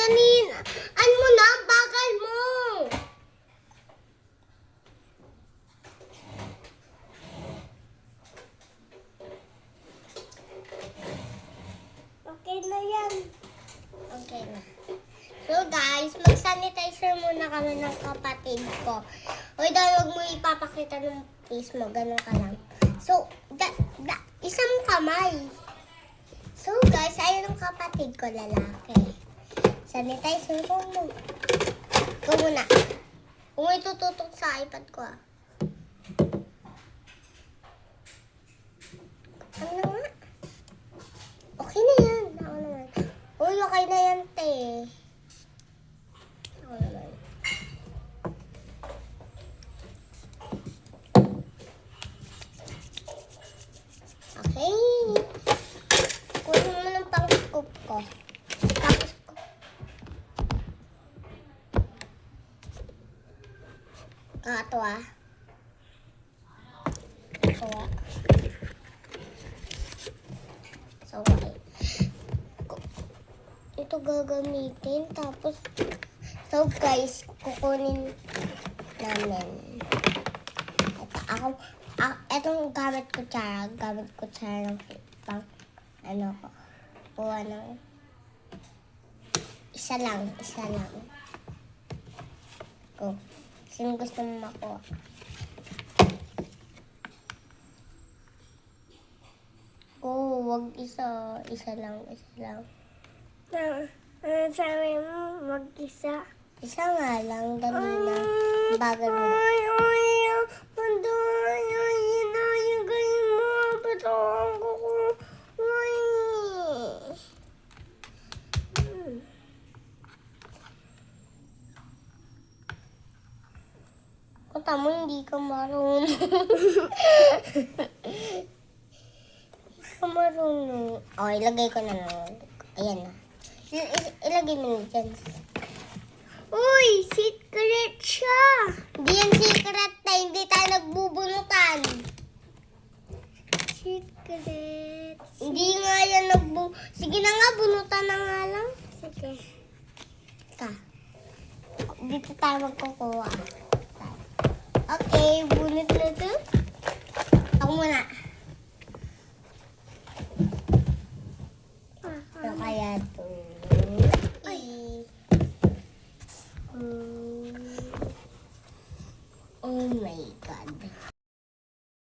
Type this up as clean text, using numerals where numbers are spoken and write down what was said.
Kanina. Ano mo na? Ang bagal mo. Okay na yan. Okay na. So guys, mag-sanitizer muna kami ng kapatid ko. Uy, dahil huwag mo ipapakita ng face mo. Ganun ka lang. So, isang kamay. So guys, ayun ang kapatid ko, lalaki. Sanitizer ko mo. Ikaw muna. Kung may tututok sa iPad ko ah. Ano nga? Okay na yan. Ako naman. Uy, okay na yan, te. Ako naman. Okay. Kunin mo ng pang-scoop ko. Tapos ko. Ito ah. Ito ah. So, okay. Ito gagamitin. Tapos, so guys, kukunin namin. Etong gamit ko tsara ng pang, ano ko, kuha ng, isa lang. Go. Sino gusto mo makuha? Go, wag isa lang. Sabi mo, mag-isa. Isa nga lang, dali na. Bagal mo. Kung mo, hindi ka marunong. Oh, ilagay ko na lang. Ayan na. Ilagay mo na dyan. Uy, secret siya. Hindi yan secret na. Hindi tayo nagbubunutan. Secret. Hindi nga yan Sige na nga, bunutan na nga lang. Sige. Dito tayo magkukuha. Okay, bunot na to. Ako muna.